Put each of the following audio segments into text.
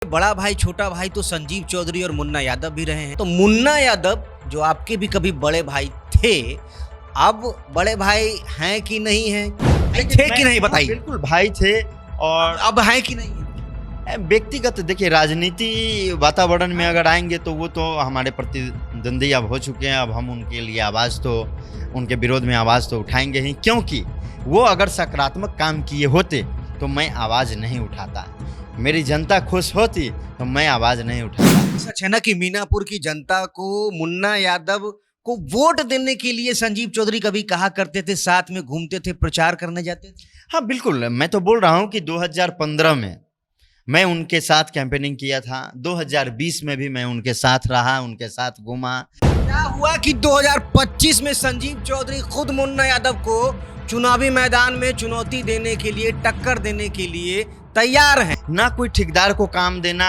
बड़ा भाई छोटा भाई तो संजीव चौधरी और मुन्ना यादव भी रहे हैं। तो मुन्ना यादव जो आपके भी कभी बड़े भाई थे, अब बड़े भाई हैं कि नहीं हैं? थे कि नहीं बताइए। बिल्कुल भाई थे। और अब हैं कि नहीं? व्यक्तिगत देखिए, राजनीति वातावरण में अगर आएंगे तो वो तो हमारे प्रतिद्वंदी अब हो चुके हैं। अब हम उनके लिए आवाज़ तो, उनके विरोध में आवाज़ तो उठाएंगे ही, क्योंकि वो अगर सकारात्मक काम किए होते तो मैं आवाज़ नहीं उठाता। मेरी जनता खुश होती तो मैं आवाज़ नहीं उठाता। सच है ना कि मीनापुर की जनता को मुन्ना यादव को वोट देने के लिए संजीव चौधरी कभी कहा करते थे, साथ में घूमते थे, प्रचार करने जाते थे। हाँ बिल्कुल, मैं तो बोल रहा हूँ कि 2015 में मैं उनके साथ कैंपेनिंग किया था। 2020 में भी मैं उनके साथ रहा, उनके साथ घूमा। क्या हुआ कि 2025 में संजीव चौधरी खुद मुन्ना यादव को चुनावी मैदान में चुनौती देने के लिए, टक्कर देने के लिए तैयार हैं। ना कोई ठेकेदार को काम देना,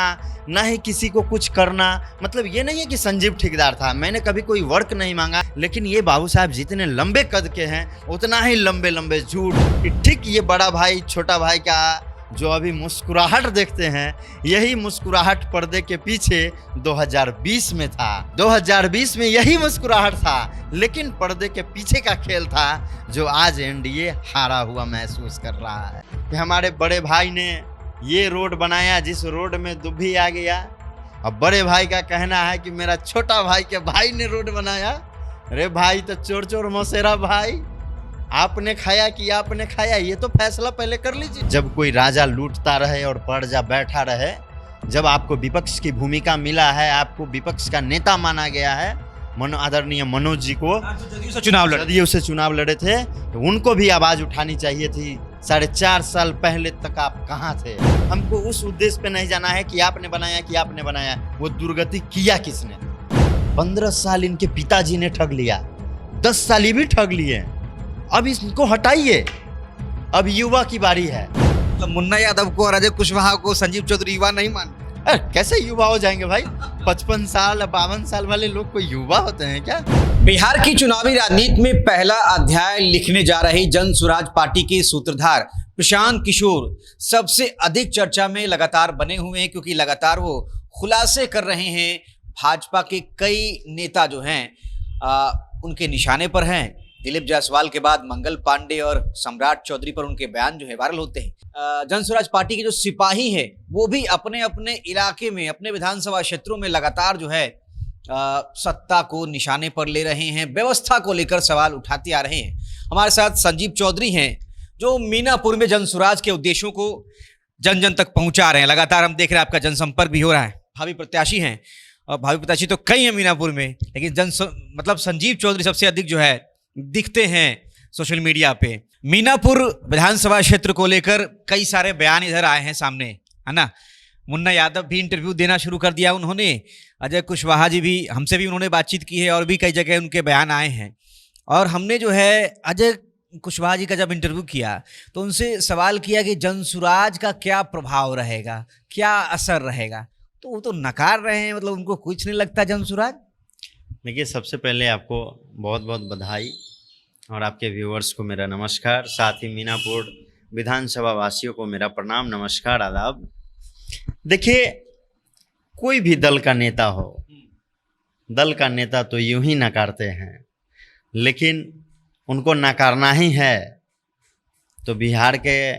ना ही किसी को कुछ करना। मतलब ये नहीं है कि संजीव ठेकेदार था, मैंने कभी कोई वर्क नहीं मांगा, लेकिन ये बाबू साहब जितने लंबे कद के हैं उतना ही लंबे लंबे झूठ। ठीक ये बड़ा भाई छोटा भाई का जो अभी मुस्कुराहट देखते हैं, यही मुस्कुराहट पर्दे के पीछे 2020 में था। 2020 में यही मुस्कुराहट था, लेकिन पर्दे के पीछे का खेल था जो आज एनडीए हारा हुआ महसूस कर रहा है। कि हमारे बड़े भाई ने ये रोड बनाया जिस रोड में दुभी आ गया। अब बड़े भाई का कहना है कि मेरा छोटा भाई के भाई ने रोड बनाया। अरे भाई तो चोर चोर मौसेरा भाई, आपने खाया कि आपने खाया, ये तो फैसला पहले कर लीजिए। जब कोई राजा लूटता रहे और प्रजा बैठा रहे, जब आपको विपक्ष की भूमिका मिला है, आपको विपक्ष का नेता माना गया है, आदरणीय मनोज जी को जदयू से चुनाव लड़े थे, तो उनको भी आवाज उठानी चाहिए थी। 4.5 साल पहले तक आप कहाँ थे? हमको उस उद्देश्य पे नहीं जाना है कि आपने बनाया कि आपने बनाया, वो दुर्गति किया किसने। 15 साल इनके पिताजी ने ठग लिया, 10 साल ये भी ठग लिए। अब इसको हटाइए, अब युवा की बारी है। तो मुन्ना यादव को और अजय कुशवाहा को संजीव चौधरी युवा नहीं मान? कैसे युवा हो जाएंगे भाई? 55 साल 52 साल वाले लोग कोई युवा होते हैं क्या? बिहार की चुनावी राजनीति में पहला अध्याय लिखने जा रही जन स्वराज पार्टी के सूत्रधार प्रशांत किशोर सबसे अधिक चर्चा में लगातार बने हुए हैं, क्योंकि लगातार वो खुलासे कर रहे हैं। भाजपा के कई नेता जो हैं उनके निशाने पर हैं। दिलीप जायसवाल के बाद मंगल पांडे और सम्राट चौधरी पर उनके बयान जो है वायरल होते हैं। जन स्वराज पार्टी के जो सिपाही हैं वो भी अपने अपने इलाके में, अपने विधानसभा क्षेत्रों में लगातार जो है सत्ता को निशाने पर ले रहे हैं, व्यवस्था को लेकर सवाल उठाते आ रहे हैं। हमारे साथ संजीव चौधरी हैं जो मीनापुर में जन स्वराज के उद्देश्यों को जन जन तक पहुंचा रहे हैं। लगातार हम देख रहे हैं आपका जनसंपर्क भी हो रहा है। भावी प्रत्याशी हैं, और भावी प्रत्याशी तो कई हैं मीनापुर में, लेकिन संजीव चौधरी सबसे अधिक जो है दिखते हैं सोशल मीडिया पे। मीनापुर विधानसभा क्षेत्र को लेकर कई सारे बयान इधर आए हैं सामने, है ना। मुन्ना यादव भी इंटरव्यू देना शुरू कर दिया उन्होंने, अजय कुशवाहा जी भी, हमसे भी उन्होंने बातचीत की है, और भी कई जगह उनके बयान आए हैं। और हमने जो है अजय कुशवाहा जी का जब इंटरव्यू किया तो उनसे सवाल किया कि जन स्वराज का क्या प्रभाव रहेगा, क्या असर रहेगा, तो वो तो नकार रहे हैं, मतलब उनको कुछ नहीं लगता जन स्वराज। देखिए, सबसे पहले आपको बहुत बहुत बधाई और आपके व्यूअर्स को मेरा नमस्कार। साथ ही मीनापुर विधानसभा वासियों को मेरा प्रणाम, नमस्कार, आदाब। देखिए, कोई भी दल का नेता हो, दल का नेता तो यूं ही नकारते हैं, लेकिन उनको नकारना ही है तो बिहार के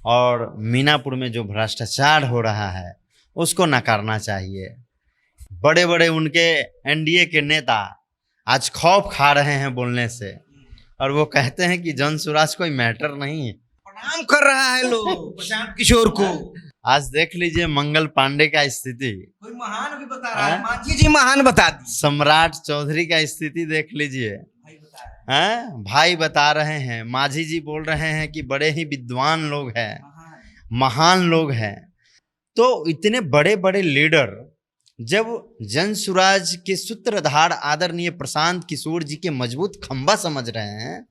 और मीनापुर में जो भ्रष्टाचार हो रहा है उसको नकारना चाहिए। बड़े बड़े उनके एनडीए के नेता आज खौफ खा रहे हैं बोलने से, और वो कहते हैं कि जन स्वराज कोई मैटर नहीं है। प्रणाम कर रहा है लोग प्रशांत किशोर को। आज देख लीजिए मंगल पांडे का स्थिति, कोई महान भी बता रहा है, मांझी जी महान बता दी। सम्राट चौधरी का स्थिति देख लीजिए, भाई बता रहे हैं। मांझी जी बोल रहे हैं कि बड़े ही विद्वान लोग हैं, महान लोग हैं। तो इतने बड़े बड़े लीडर जब जन स्वराज के सूत्रधार आदरणीय प्रशांत किशोर जी के मजबूत खंबा समझ रहे हैं,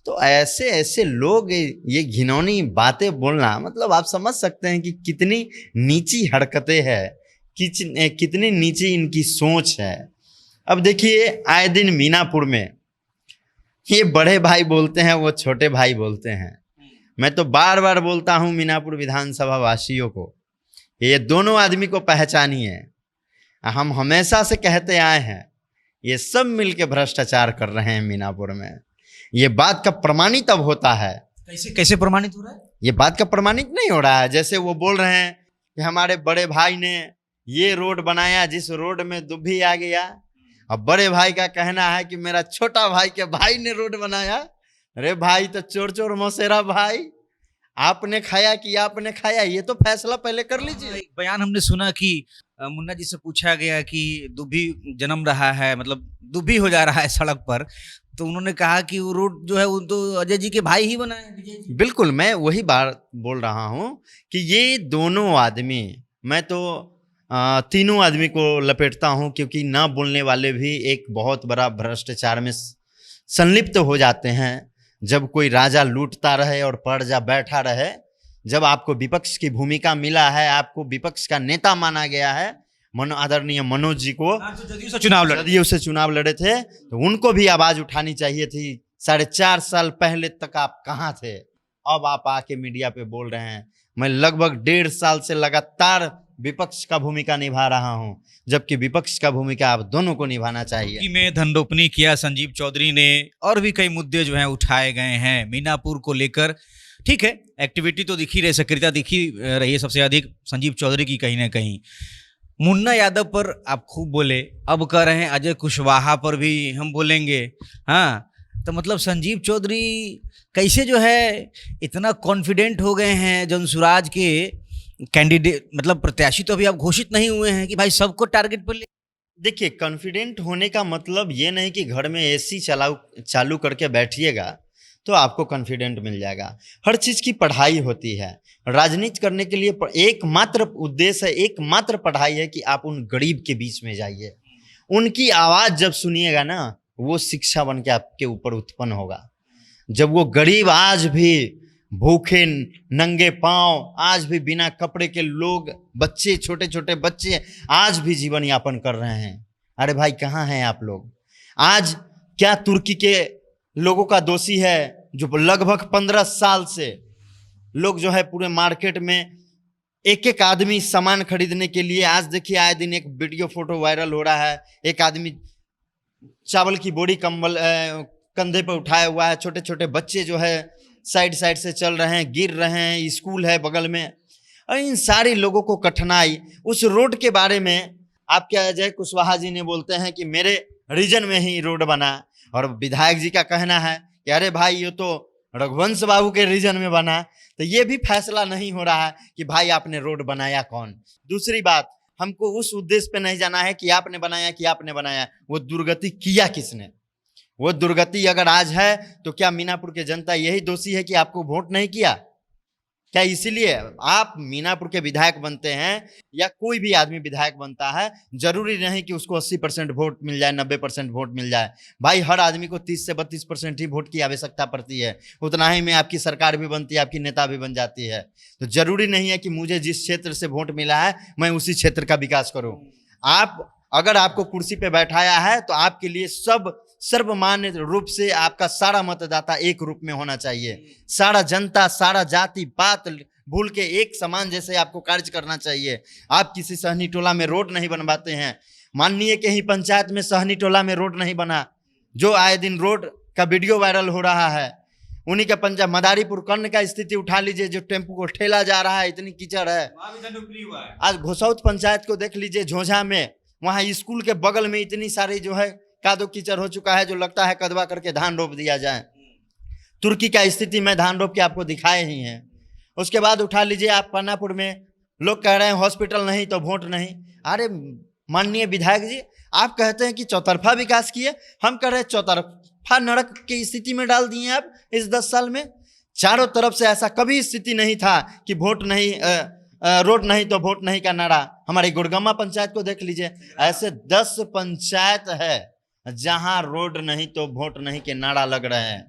तो ऐसे ऐसे लोग ये घिनौनी बातें बोलना, मतलब आप समझ सकते हैं कि कितनी नीची हरकतें हैं, कितनी नीची इनकी सोच है। अब देखिए, आए दिन मीनापुर में ये बड़े भाई बोलते हैं, वो छोटे भाई बोलते हैं। मैं तो बार बार बोलता हूँ मीनापुर विधानसभा वासियों को ये दोनों आदमी को पहचानिए। हम हमेशा से कहते आए हैं, ये सब मिलके भ्रष्टाचार कर रहे हैं मीनापुर में। ये बात का प्रमाणित अब होता है। कैसे कैसे प्रमाणित हो रहा है? ये बात का प्रमाणित नहीं हो रहा है। जैसे वो बोल रहे हैं कि हमारे बड़े भाई ने ये रोड बनाया जिस रोड में दुभी आ गया। अब बड़े भाई का कहना है कि मेरा छोटा भाई के भाई ने रोड बनाया। अरे भाई तो चोर चोर मौसेरा भाई, आपने खाया कि आपने खाया, ये तो फैसला पहले कर लीजिए। एक बयान हमने सुना कि मुन्ना जी से पूछा गया कि दुभी जन्म रहा है, मतलब दुभी हो जा रहा है सड़क पर, तो उन्होंने कहा कि वो रोड जो है वो तो अजय जी के भाई ही बनाए, विजय जी। बिल्कुल, मैं वही बात बोल रहा हूँ कि ये दोनों आदमी, मैं तो तीनों आदमी को लपेटता हूँ, क्योंकि ना बोलने वाले भी एक बहुत बड़ा भ्रष्टाचार में संलिप्त हो जाते हैं। जब कोई राजा लूटता रहे और प्रजा बैठा रहे, जब आपको विपक्ष की भूमिका मिला है, आपको विपक्ष का नेता माना गया है, आदरणीय मनोज जी को जदयू से चुनाव लड़े, जदयू से चुनाव लड़े थे, तो उनको भी आवाज उठानी चाहिए थी। 4.5 साल पहले तक आप कहाँ थे? अब आप आके मीडिया पे बोल रहे हैं। मैं लगभग 1.5 साल से लगातार विपक्ष का भूमिका निभा रहा हूं, जबकि विपक्ष का भूमिका आप दोनों को निभाना चाहिए। में धनरोपनी किया संजीव चौधरी ने, और भी कई मुद्दे जो हैं उठाए गए हैं मीनापुर को लेकर। ठीक है, एक्टिविटी तो दिखी रही, सक्रियता दिखी रही है सबसे अधिक संजीव चौधरी की कहीं ना कहीं। मुन्ना यादव पर आप खूब बोले, अब कह रहे हैं अजय कुशवाहा पर भी हम बोलेंगे। हाँ, तो मतलब संजीव चौधरी कैसे जो है इतना कॉन्फिडेंट हो गए हैं? जनसुराज के कैंडिडेट मतलब प्रत्याशी तो अभी आप घोषित नहीं हुए हैं कि भाई सबको टारगेट पर ले। देखिए, कॉन्फिडेंट होने का मतलब ये नहीं कि घर में एसी चालू करके बैठिएगा तो आपको कॉन्फिडेंट मिल जाएगा। हर चीज़ की पढ़ाई होती है। राजनीति करने के लिए एकमात्र उद्देश्य है, एकमात्र पढ़ाई है कि आप उन गरीब के बीच में जाइए। उनकी आवाज़ जब सुनिएगा ना, वो शिक्षा बन के आपके ऊपर उत्पन्न होगा। जब वो गरीब आज भी भूखे नंगे पांव, आज भी बिना कपड़े के लोग, बच्चे, छोटे छोटे बच्चे आज भी जीवन यापन कर रहे हैं। अरे भाई, कहाँ हैं आप लोग? आज क्या तुर्की के लोगों का दोषी है जो लगभग 15 साल से लोग जो है पूरे मार्केट में एक एक आदमी सामान खरीदने के लिए, आज देखिए आए दिन एक वीडियो फोटो वायरल हो रहा है, एक आदमी चावल की बोरी कंधे पर उठाया हुआ है, छोटे छोटे बच्चे जो है साइड साइड से चल रहे हैं, गिर रहे हैं, स्कूल है बगल में। और इन सारे लोगों को कठिनाई, उस रोड के बारे में आप क्या अजय कुशवाहा जी ने बोलते हैं कि मेरे रीजन में ही रोड बना, और विधायक जी का कहना है कि अरे भाई ये तो रघुवंश बाबू के रीजन में बना। तो ये भी फैसला नहीं हो रहा है कि भाई आपने रोड बनाया कौन। दूसरी बात, हमको उस उद्देश्य पे नहीं जाना है कि आपने बनाया कि आपने बनाया, वो दुर्गति किया किसने। वो दुर्गति अगर आज है तो क्या मीनापुर के जनता यही दोषी है कि आपको वोट नहीं किया? क्या इसीलिए आप मीनापुर के विधायक बनते हैं या कोई भी आदमी विधायक बनता है, जरूरी नहीं कि उसको 80% वोट मिल जाए, 90% वोट मिल जाए। भाई, हर आदमी को 30 से 32% ही वोट की आवश्यकता पड़ती है। उतना ही में आपकी सरकार भी बनती है, आपकी नेता भी बन जाती है। तो जरूरी नहीं है कि मुझे जिस क्षेत्र से वोट मिला है मैं उसी क्षेत्र का विकास करूं। आप अगर आपको कुर्सी पे बैठाया है तो आपके लिए सर्वमान्य रूप से आपका सारा मतदाता एक रूप में होना चाहिए। सारा जनता, सारा जाति पात भूल के एक समान जैसे आपको कार्य करना चाहिए। आप किसी सहनी टोला में रोड नहीं बनवाते हैं। माननीय के ही पंचायत में सहनी टोला में रोड नहीं बना, जो आए दिन रोड का वीडियो वायरल हो रहा है। उन्हीं का पंचायत मदारीपुर कर्ण का स्थिति उठा लीजिए, जो टेम्पो को ठेला जा रहा है, इतनी कीचड़ है। आज घोसौत पंचायत को देख लीजिए, झोझा में, वहाँ स्कूल के बगल में इतनी सारी जो है कादो कीचड़ हो चुका है, जो लगता है कदवा करके धान रोप दिया जाए। तुर्की का स्थिति में धान रोप के आपको दिखाए ही हैं। उसके बाद उठा लीजिए आप पन्नापुर में, लोग कह रहे हैं हॉस्पिटल नहीं तो वोट नहीं। अरे माननीय विधायक जी, आप कहते हैं कि चौतरफा विकास किए, हम कह रहे हैं चौतरफा नरक की स्थिति में डाल दिए आप इस 10 साल में। चारों तरफ से ऐसा कभी स्थिति नहीं था कि वोट नहीं, रोड नहीं तो वोट नहीं का नारा। हमारी गुड़गम्मा पंचायत को देख लीजिए, ऐसे 10 पंचायत है जहां रोड नहीं तो वोट नहीं के नारा लग रहे हैं।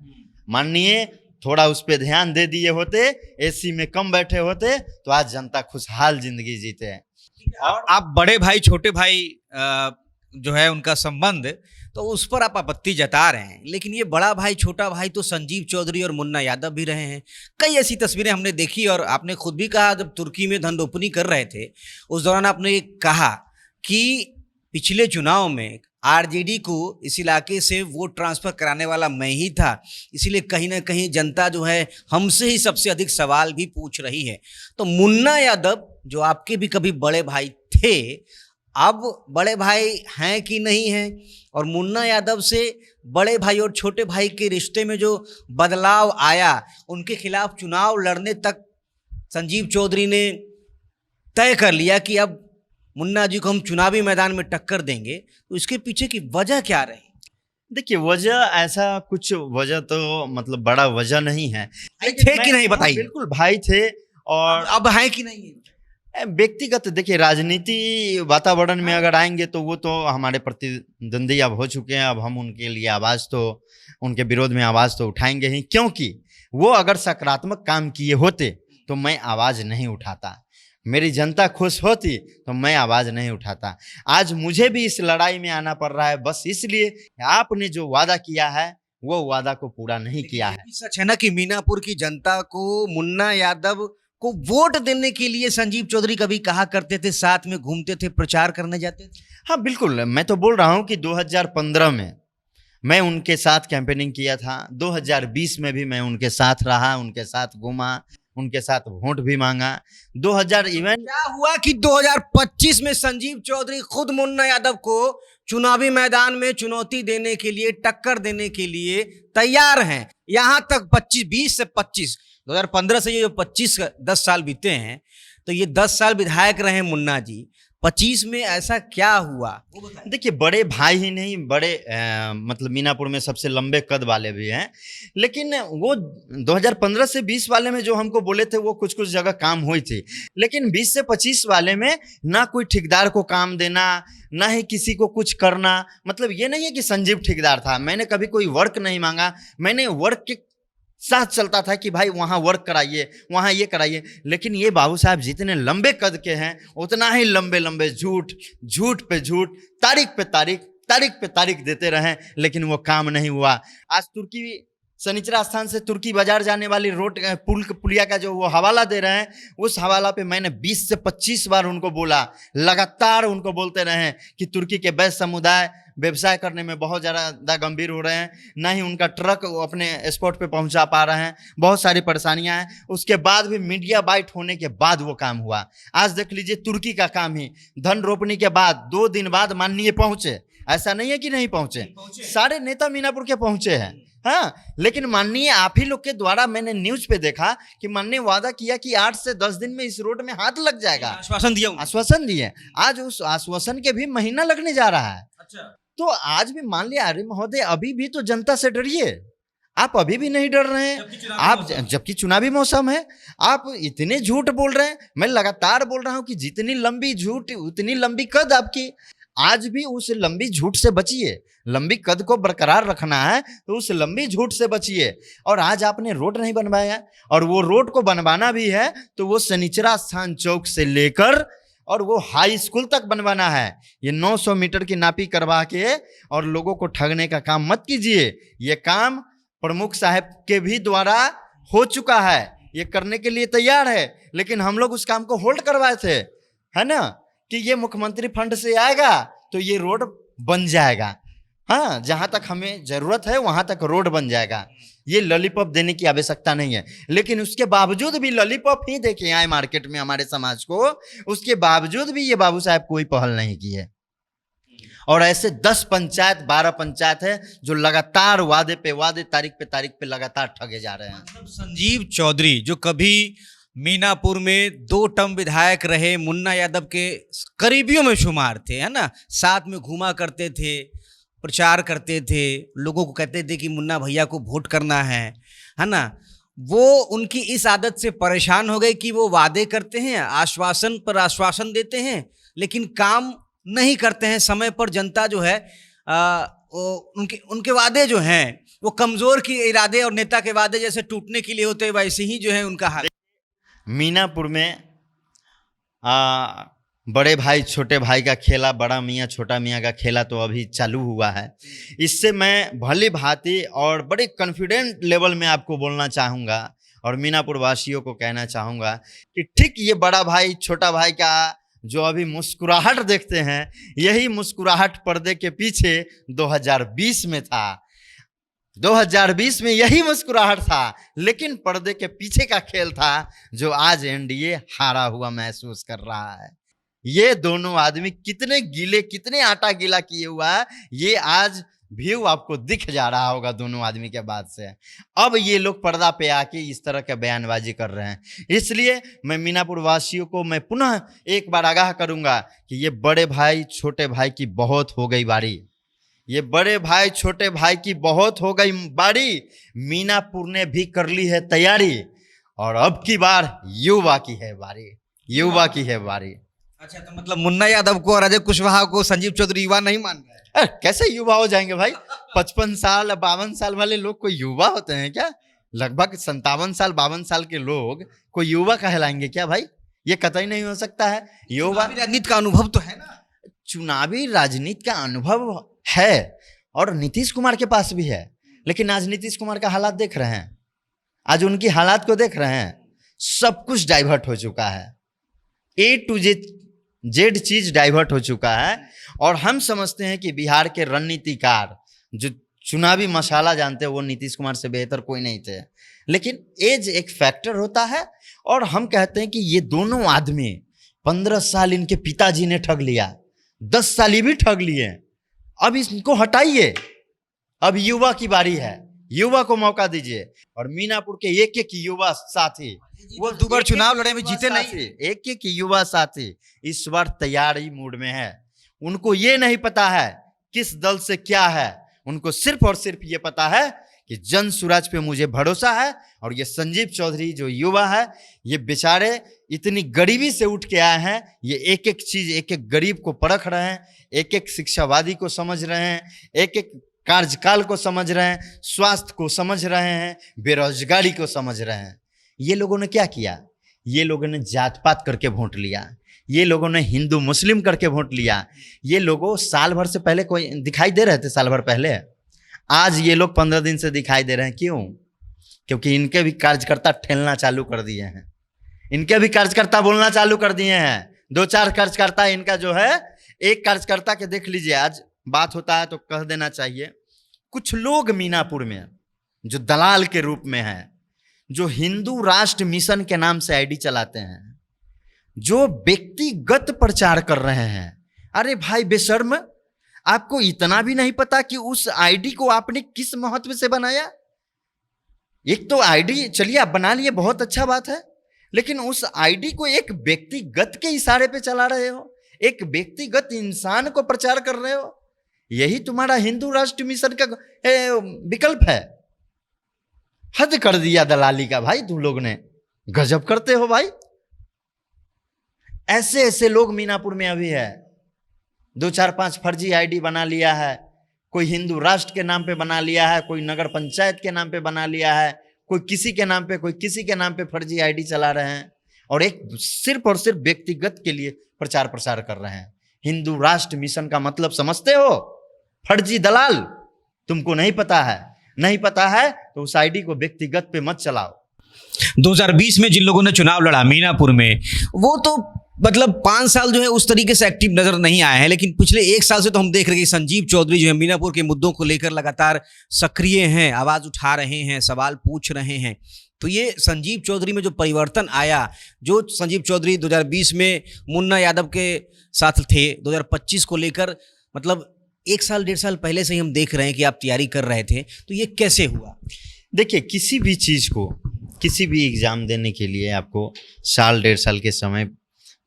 माननीय, थोड़ा उस पे ध्यान दे दिए होते, एसी में कम बैठे होते, तो आज जनता खुशहाल जिंदगी जीते। और आप बड़े भाई छोटे भाई जो है उनका संबंध, तो उस पर आप आपत्ति जता रहे हैं, लेकिन ये बड़ा भाई छोटा भाई तो संजीव चौधरी और मुन्ना यादव भी रहे हैं। कई ऐसी तस्वीरें हमने देखी और आपने खुद भी कहा जब तुर्की में धन रोपनी कर रहे थे उस दौरान आपने कहा कि पिछले चुनाव में आरजेडी को इस इलाके से वोट ट्रांसफर कराने वाला मैं ही था, इसीलिए कहीं ना कहीं जनता जो है हमसे ही सबसे अधिक सवाल भी पूछ रही है। तो मुन्ना यादव जो आपके भी कभी बड़े भाई थे, अब बड़े भाई हैं कि नहीं हैं, और मुन्ना यादव से बड़े भाई और छोटे भाई के रिश्ते में जो बदलाव आया, उनके खिलाफ चुनाव लड़ने तक संजीव चौधरी ने तय कर लिया कि अब मुन्ना जी को हम चुनावी मैदान में टक्कर देंगे, तो इसके पीछे की वजह क्या रही? देखिए, वजह ऐसा कुछ वजह तो मतलब बड़ा वजह नहीं है। थे कि नहीं बताइए। बिल्कुल भाई थे। और अब है कि नहीं है? व्यक्तिगत देखिए, राजनीति वातावरण में अगर आएंगे तो वो तो हमारे प्रतिद्वंदी अब हो चुके हैं। अब हम उनके लिए आवाज़ तो, उनके विरोध में आवाज़ तो उठाएंगे ही, क्योंकि वो अगर सकारात्मक काम किए होते तो मैं आवाज़ नहीं उठाता। मेरी जनता खुश होती तो मैं आवाज़ नहीं उठाता। आज मुझे भी इस लड़ाई में आना पड़ रहा है बस इसलिए आपने जो वादा किया है वो वादा को पूरा नहीं किया है। सच है ना कि मीनापुर की जनता को मुन्ना यादव को वोट देने के लिए संजीव चौधरी कभी कहा करते थे, साथ में घूमते थे, प्रचार करने जाते थे। हाँ बिल्कुल, मैं तो बोल रहा हूँ कि 2015 में मैं उनके साथ कैंपेनिंग किया था, 2020 में भी मैं उनके साथ रहा, उनके साथ घूमा, उनके साथ वोट भी मांगा। 2000 इवेंट क्या हुआ कि 2025 में संजीव चौधरी खुद मुन्ना यादव को चुनावी मैदान में चुनौती देने के लिए, टक्कर देने के लिए तैयार हैं। यहां तक 20 से 25, 2015 से ये जो 25 10 साल बीते हैं, तो ये 10 साल विधायक रहे मुन्ना जी। 25 में ऐसा क्या हुआ? देखिए, बड़े भाई ही नहीं, बड़े मतलब मीनापुर में सबसे लंबे कद वाले भी हैं, लेकिन वो 2015 से 20 वाले में जो हमको बोले थे वो कुछ कुछ जगह काम हुई थी, लेकिन 20 से 25 वाले में ना कोई ठेकेदार को काम देना, ना ही किसी को कुछ करना। मतलब ये नहीं है कि संजीव ठेकेदार था, मैंने कभी कोई वर्क नहीं मांगा, मैंने वर्क के साथ चलता था कि भाई वहाँ वर्क कराइए, वहाँ ये कराइए। लेकिन ये बाबू साहब जितने लंबे कद के हैं उतना ही लंबे लंबे झूठ, झूठ पे झूठ, तारीख पे तारीख, तारीख पे तारीख देते रहे, लेकिन वो काम नहीं हुआ। आज तुर्की शनिचरा स्थान से तुर्की बाजार जाने वाली रोड पुलिया का जो वो हवाला दे रहे हैं, उस हवाला पे मैंने 20 से 25 बार उनको बोला, लगातार उनको बोलते रहे कि तुर्की के वैश्य समुदाय व्यवसाय करने में बहुत ज़्यादा गंभीर हो रहे हैं, ना ही उनका ट्रक अपने स्पॉट पे पहुंचा पा रहे हैं, बहुत सारी परेशानियां हैं। उसके बाद भी मीडिया बाइट होने के बाद वो काम हुआ। आज देख लीजिए, तुर्की का काम ही धन रोपनी के बाद 2 दिन बाद माननीय पहुंचे, ऐसा नहीं है कि नहीं पहुंचे, सारे नेता मीनापुर के पहुंचे हैं। हाँ, लेकिन माननीय आप ही लोग के द्वारा मैंने न्यूज पे देखा कि माननीय वादा किया कि 8 से 10 दिन में इस रोड में हाथ लग जाएगा, आश्वासन दिया, आश्वासन दिए। आज उस आश्वासन के भी महीना लगने जा रहा है। अच्छा, तो आज भी मान लिया, अरे महोदय अभी भी तो जनता से डरिए, आप अभी भी नहीं डर रहे हैं। आप जबकि चुनावी मौसम है, आप इतने झूठ बोल रहे हैं। मैं लगातार बोल रहा हूं कि जितनी लंबी झूठ उतनी लंबी कद आपकी। आज भी उस लंबी झूठ से बचिए, लंबी कद को बरकरार रखना है तो उस लंबी झूठ से बचिए। और आज आपने रोड नहीं बनवाया, और वो रोड को बनवाना भी है तो वो शनिचरा स्थान चौक से लेकर और वो हाई स्कूल तक बनवाना है। ये 900 मीटर की नापी करवा के और लोगों को ठगने का काम मत कीजिए। ये काम प्रमुख साहब के भी द्वारा हो चुका है, ये करने के लिए तैयार है, लेकिन हम लोग उस काम को होल्ड करवाए थे, है ना, कि ये मुख्यमंत्री फंड से आएगा तो ये रोड बन जाएगा। हाँ, जहाँ तक हमें जरूरत है वहाँ तक रोड बन जाएगा। ये लॉलीपॉप देने की आवश्यकता नहीं है। लेकिन उसके बावजूद भी लॉलीपॉप ही देके आए मार्केट में हमारे समाज को, उसके बावजूद भी ये बाबू साहब कोई पहल नहीं की है। और ऐसे 10 पंचायत 12 पंचायत है जो लगातार वादे पे वादे, तारीख पे लगातार ठगे जा रहे हैं। मतलब संजीव चौधरी जो कभी मीनापुर में 2 टर्म विधायक रहे, मुन्ना यादव के करीबियों में शुमार थे, है ना, साथ में घूमा करते थे, प्रचार करते थे, लोगों को कहते थे कि मुन्ना भैया को वोट करना है ना, वो उनकी इस आदत से परेशान हो गए कि वो वादे करते हैं, आश्वासन पर आश्वासन देते हैं, लेकिन काम नहीं करते हैं समय पर। जनता जो है उनके वादे जो हैं वो कमजोर के इरादे और नेता के वादे जैसे टूटने के लिए होते हैं, वैसे ही जो है उनका हाल। मीनापुर में बड़े भाई छोटे भाई का खेला, बड़ा मियाँ छोटा मियाँ का खेला तो अभी चालू हुआ है। इससे मैं भली भांति और बड़े कॉन्फिडेंट लेवल में आपको बोलना चाहूँगा और मीनापुर वासियों को कहना चाहूँगा कि ठीक ये बड़ा भाई छोटा भाई का जो अभी मुस्कुराहट देखते हैं, यही मुस्कुराहट पर्दे के पीछे 2020 में था। 2020 में यही मुस्कुराहट था, लेकिन पर्दे के पीछे का खेल था जो आज एनडीए हारा हुआ महसूस कर रहा है। ये दोनों आदमी कितने गीले, कितने आटा गीला किए हुआ है, ये आज व्यू आपको दिख जा रहा होगा दोनों आदमी के बाद से। अब ये लोग पर्दा पे आके इस तरह के बयानबाजी कर रहे हैं। इसलिए मैं मीनापुर वासियों को मैं पुनः एक बार आगाह करूंगा कि ये बड़े भाई छोटे भाई की बहुत हो गई बारी। ये बड़े भाई छोटे भाई की बहुत हो गई बारी। मीनापुर ने भी कर ली है तैयारी और अब की बार युवा की है बारी, युवा की है बारी। अच्छा, तो मतलब मुन्ना यादव को और अजय कुशवाहा को संजीव चौधरी युवा नहीं मान रहे? कैसे युवा हो जाएंगे भाई? 55 साल 52 साल वाले लोग कोई युवा होते हैं क्या? लगभग 57 साल 52 साल के लोग कोई युवा कहलाएंगे क्या भाई? ये कतई नहीं हो सकता है। युवा राजनीति का अनुभव तो है ना, चुनावी राजनीति का अनुभव है और नीतीश कुमार के पास भी है, लेकिन आज नीतीश कुमार का हालात देख रहे हैं, आज उनकी हालात को देख रहे हैं। सब कुछ डाइवर्ट हो चुका है, ए टू जेड चीज डाइवर्ट हो चुका है। और हम समझते हैं कि बिहार के रणनीतिकार जो चुनावी मसाला जानते हैं वो नीतीश कुमार से बेहतर कोई नहीं थे, लेकिन एज एक फैक्टर होता है। और हम कहते हैं कि ये दोनों आदमी 15 साल इनके पिताजी ने ठग लिया, 10 साल ये भी ठग लिए, अब इसको हटाइए। अब युवा की बारी है, युवा को मौका दीजिए। और मीनापुर के एक एक युवा साथी, वो 2 बार चुनाव लड़े में जीते नहीं, एक एक युवा साथी इस बार तैयारी मूड में है। उनको ये नहीं पता है किस दल से क्या है, उनको सिर्फ और सिर्फ ये पता है कि जन सुराज पे मुझे भरोसा है। और ये संजीव चौधरी जो युवा है, ये बेचारे इतनी गरीबी से उठ के आए हैं, ये एक एक चीज एक एक गरीब को परख रहे हैं, एक एक शिक्षावादी को समझ रहे हैं, एक एक कार्यकाल को समझ रहे हैं, स्वास्थ्य को समझ रहे हैं, बेरोजगारी को समझ रहे हैं। ये लोगों ने क्या किया? ये लोगों ने जात पात करके वोट लिया, ये लोगों ने हिंदू मुस्लिम करके वोट लिया। ये लोगों साल भर से पहले कोई दिखाई दे रहे थे, साल भर पहले, आज ये लोग 15 दिन से दिखाई दे रहे हैं। क्यों? क्योंकि इनके भी कार्यकर्ता ठेलना चालू कर दिए हैं, इनके भी कार्यकर्ता बोलना चालू कर दिए हैं। 2-4 कार्यकर्ता इनका जो है, एक कार्यकर्ता के देख लीजिए, आज बात होता है तो कह देना चाहिए, कुछ लोग मीनापुर में जो दलाल के रूप में हैं, जो हिंदू राष्ट्र मिशन के नाम से आईडी चलाते हैं, जो व्यक्तिगत प्रचार कर रहे हैं। अरे भाई बेशर्म, आपको इतना भी नहीं पता कि उस आईडी को आपने किस महत्व से बनाया? एक तो आईडी चलिए आप बना लिए, बहुत अच्छा बात है, लेकिन उस आईडी को एक व्यक्तिगत के इशारे पे चला रहे हो, एक व्यक्तिगत इंसान को प्रचार कर रहे हो। यही तुम्हारा हिंदू राष्ट्र मिशन का विकल्प है। हद कर दिया दलाली का भाई, तुम लोग ने गजब करते हो भाई। ऐसे ऐसे लोग मीनापुर में अभी है, 2-4-5 फर्जी आईडी बना लिया है, कोई हिंदू राष्ट्र के नाम पे बना लिया है, कोई नगर पंचायत के नाम पे बना लिया है, कोई किसी के नाम पे, कोई किसी के नाम पे फर्जी आईडी चला रहे हैं और एक सिर्फ और सिर्फ व्यक्तिगत के लिए प्रचार प्रसार कर रहे हैं। हिंदू राष्ट्र मिशन का मतलब समझते हो? फर्जी दलाल। तुमको नहीं पता है, नहीं पता है तो उस आईडी को व्यक्तिगत पे मत चलाओ। 2020 में जिन लोगों ने चुनाव लड़ा मीनापुर में, वो तो मतलब 5 साल जो है उस तरीके से एक्टिव नजर नहीं आए हैं, लेकिन पिछले 1 साल से तो हम देख रहे हैं कि संजीव चौधरी जो है मीनापुर के मुद्दों को लेकर लगातार सक्रिय हैं, आवाज उठा रहे हैं, सवाल पूछ रहे हैं। तो ये संजीव चौधरी में जो परिवर्तन आया, जो संजीव चौधरी 2020 में मुन्ना यादव के साथ थे, 2025 को लेकर मतलब 1 साल 1.5 साल पहले से ही हम देख रहे हैं कि आप तैयारी कर रहे थे, तो ये कैसे हुआ? देखिए, किसी भी चीज़ को, किसी भी एग्ज़ाम देने के लिए आपको 1 1.5 साल के समय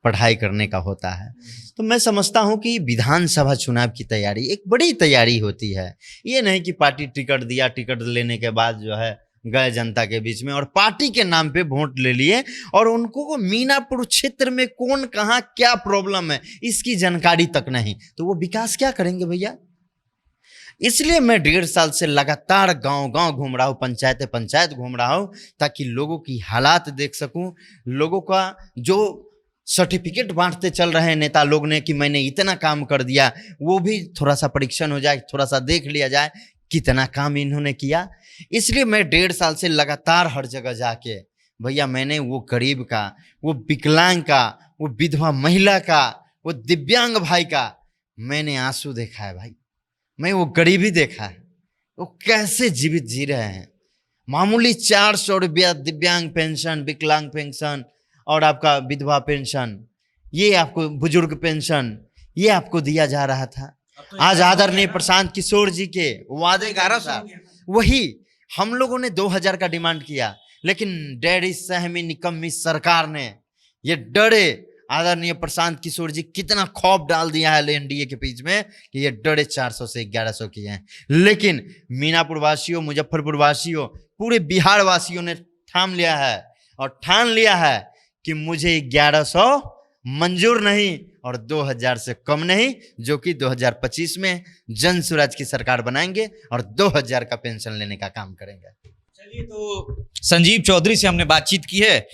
पढ़ाई करने का होता है। तो मैं समझता हूँ कि विधानसभा चुनाव की तैयारी एक बड़ी तैयारी होती है। ये नहीं कि पार्टी टिकट दिया, टिकट लेने के बाद जो है गए जनता के बीच में और पार्टी के नाम पे वोट ले लिए और उनको मीनापुर क्षेत्र में कौन कहाँ क्या प्रॉब्लम है इसकी जानकारी तक नहीं, तो वो विकास क्या करेंगे भैया? इसलिए मैं 1.5 साल से लगातार गांव-गांव घूम रहा हूँ, पंचायत घूम रहा हूँ, ताकि लोगों की हालात देख सकूं, लोगों का जो सर्टिफिकेट बांटते चल रहे हैं नेता लोग ने कि मैंने इतना काम कर दिया, वो भी थोड़ा सा परीक्षण हो जाए, थोड़ा सा देख लिया जाए कितना काम इन्होंने किया। इसलिए मैं 1.5 साल से लगातार हर जगह जाके भैया मैंने वो गरीब का, वो विकलांग का, वो विधवा महिला का, वो दिव्यांग भाई का मैंने आंसू देखा है भाई। मैं वो गरीबी देखा है, वो कैसे जीवित जी रहे हैं। मामूली 400 रुपया दिव्यांग पेंशन, विकलांग पेंशन और आपका विधवा पेंशन, ये आपको बुजुर्ग पेंशन, ये आपको दिया जा रहा था। आज आदरणीय प्रशांत किशोर जी के वादे के अनुसार वही हम लोगों ने 2000 का डिमांड किया, लेकिन डैडी सहमी निकम्मी सरकार ने ये डरे आदरणीय प्रशांत किशोर जी कितना खौफ डाल दिया है एनडीए के बीच में कि ये डरे 400 से 1100 किए हैं। लेकिन मीनापुर वासियों, मुजफ्फरपुर वासियों, पूरे बिहार वासियों ने ठान लिया है और ठान लिया है कि मुझे 1100 मंजूर नहीं और 2000 से कम नहीं, जो कि 2025 में जन स्वराज की सरकार बनाएंगे और 2000 का पेंशन लेने का काम करेंगे। चलिए, तो संजीव चौधरी से हमने बातचीत की है,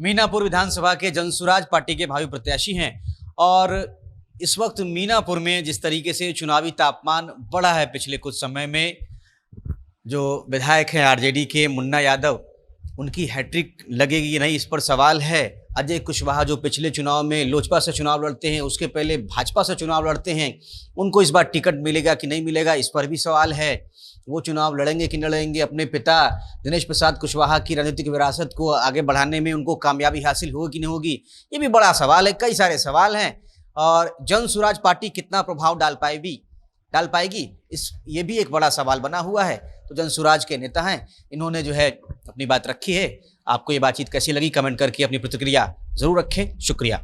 मीनापुर विधानसभा के जन स्वराज पार्टी के भावी प्रत्याशी हैं। और इस वक्त मीनापुर में जिस तरीके से चुनावी तापमान बढ़ा है पिछले कुछ समय में, जो विधायक हैं आरजेडी के मुन्ना यादव, उनकी हैट्रिक लगेगी कि नहीं, इस पर सवाल है। अजय कुशवाहा जो पिछले चुनाव में लोजपा से चुनाव लड़ते हैं, उसके पहले भाजपा से चुनाव लड़ते हैं, उनको इस बार टिकट मिलेगा कि नहीं मिलेगा, इस पर भी सवाल है। वो चुनाव लड़ेंगे कि नहीं लड़ेंगे, अपने पिता दिनेश प्रसाद कुशवाहा की राजनीतिक विरासत को आगे बढ़ाने में उनको कामयाबी हासिल होगी कि नहीं होगी, ये भी बड़ा सवाल है। कई सारे सवाल हैं और जन स्वराज पार्टी कितना प्रभाव डाल पाएगी, ये भी एक बड़ा सवाल बना हुआ है। तो जन स्वराज के नेता हैं, इन्होंने जो है अपनी बात रखी है। आपको ये बातचीत कैसी लगी, कमेंट करके अपनी प्रतिक्रिया जरूर रखें। शुक्रिया।